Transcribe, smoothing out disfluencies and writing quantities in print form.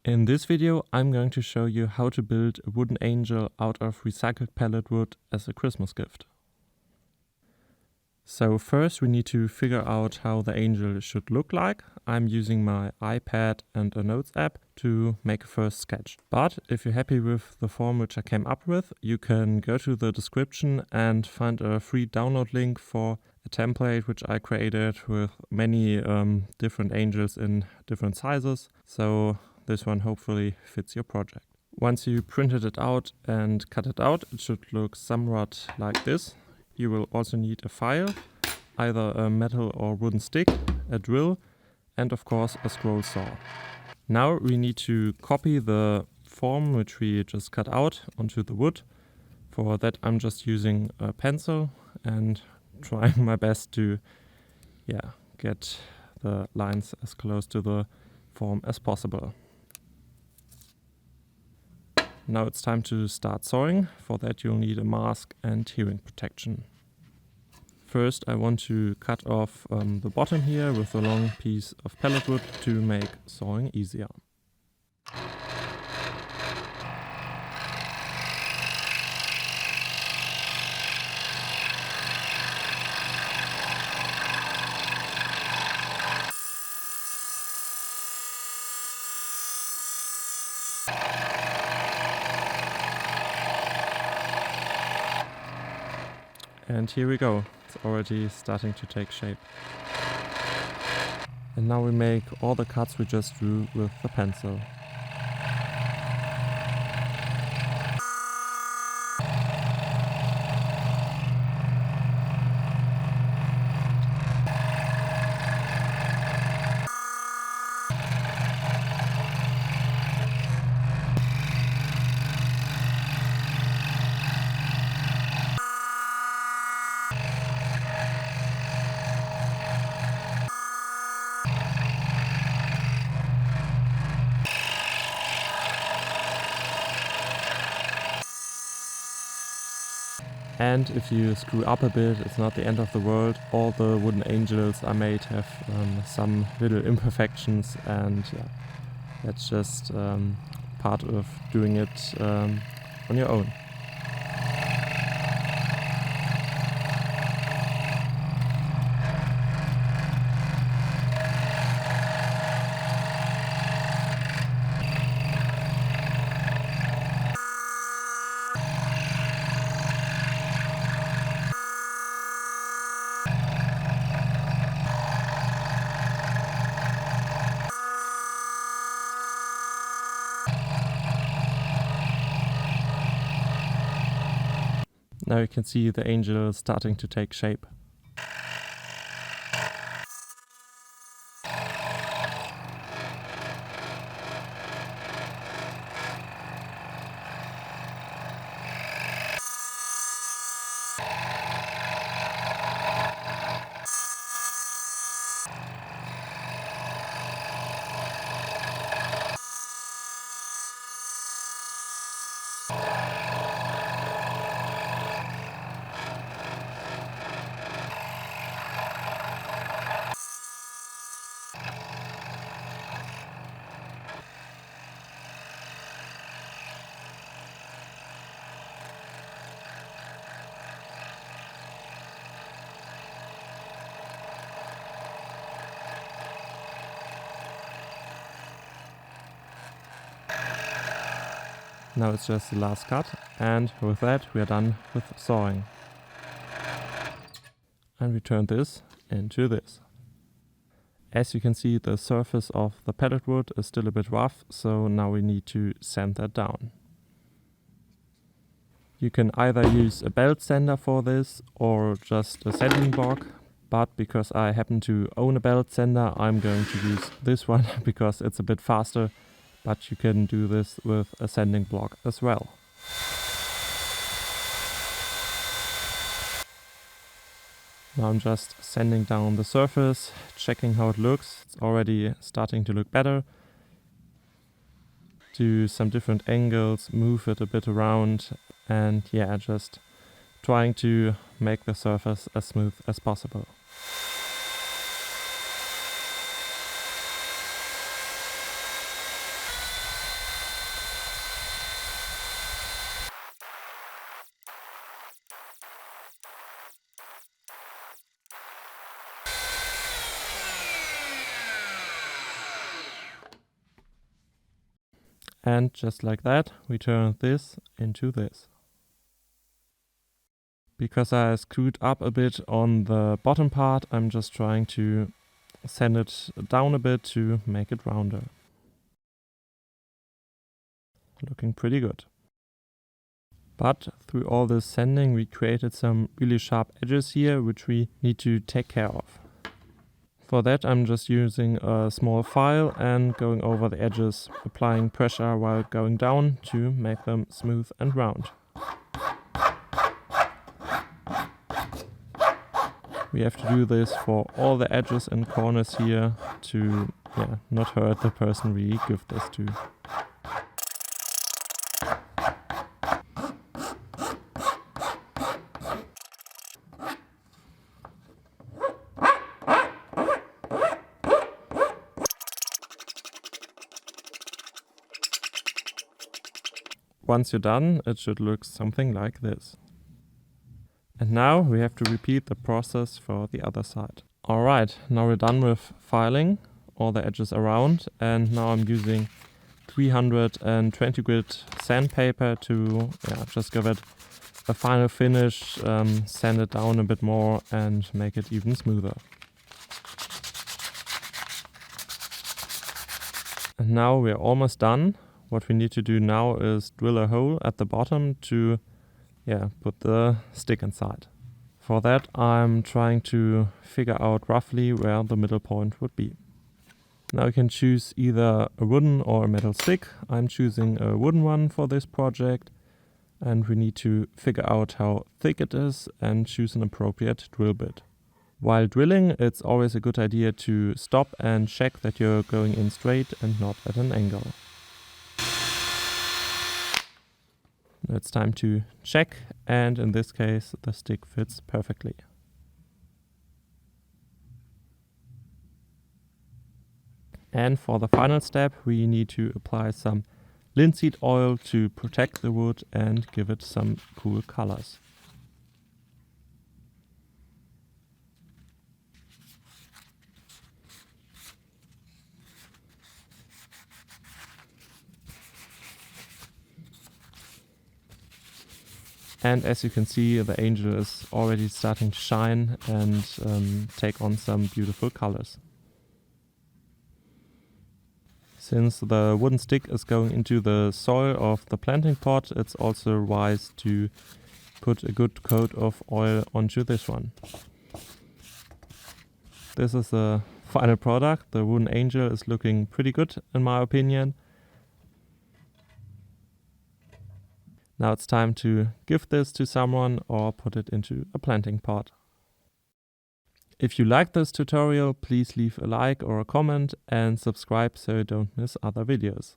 In this video, I'm going to show you how to build a wooden angel out of recycled pallet wood as a Christmas gift. So first we need to figure out how the angel should look like. I'm using my iPad and a notes app to make a first sketch. But if you're happy with the form which I came up with, you can go to the description and find a free download link for a template which I created with many different angels in different sizes. So this one hopefully fits your project. Once you printed it out and cut it out, it should look somewhat like this. You will also need a file, either a metal or wooden stick, a drill, and of course a scroll saw. Now we need to copy the form which we just cut out onto the wood. For that I'm just using a pencil and trying my best to get the lines as close to the form as possible. Now it's time to start sawing. For that you'll need a mask and hearing protection. First I want to cut off the bottom here with a long piece of pallet wood to make sawing easier. And here we go, it's already starting to take shape. And now we make all the cuts we just drew with the pencil. And if you screw up a bit, it's not the end of the world. All the wooden angels I made have some little imperfections, and that's just part of doing it on your own. Now you can see the angel starting to take shape. Now it's just the last cut, and with that we are done with sawing. And we turn this into this. As you can see, the surface of the pallet wood is still a bit rough, so now we need to sand that down. You can either use a belt sander for this or just a sanding block, but because I happen to own a belt sander, I'm going to use this one because it's a bit faster. But you can do this with a sanding block as well. Now I'm just sanding down the surface, checking how it looks. It's already starting to look better. Do some different angles, move it a bit around, and just trying to make the surface as smooth as possible. And just like that, we turn this into this. Because I screwed up a bit on the bottom part, I'm just trying to sand it down a bit to make it rounder. Looking pretty good. But through all this sanding, we created some really sharp edges here, which we need to take care of. For that, I'm just using a small file and going over the edges, applying pressure while going down to make them smooth and round. We have to do this for all the edges and corners here to not hurt the person we give this to. Once you're done, it should look something like this. And now we have to repeat the process for the other side. Alright, now we're done with filing all the edges around, and now I'm using 320 grit sandpaper to just give it a final finish, sand it down a bit more and make it even smoother. And now we're almost done. What we need to do now is drill a hole at the bottom to put the stick inside. For that, I'm trying to figure out roughly where the middle point would be. Now you can choose either a wooden or a metal stick. I'm choosing a wooden one for this project, and we need to figure out how thick it is and choose an appropriate drill bit. While drilling, it's always a good idea to stop and check that you're going in straight and not at an angle. Now it's time to check, and in this case the stick fits perfectly. And for the final step, we need to apply some linseed oil to protect the wood and give it some cool colors. And as you can see, the angel is already starting to shine and take on some beautiful colors. Since the wooden stick is going into the soil of the planting pot, it's also wise to put a good coat of oil onto this one. This is the final product. The wooden angel is looking pretty good in my opinion. Now it's time to give this to someone or put it into a planting pot. If you liked this tutorial, please leave a like or a comment and subscribe so you don't miss other videos.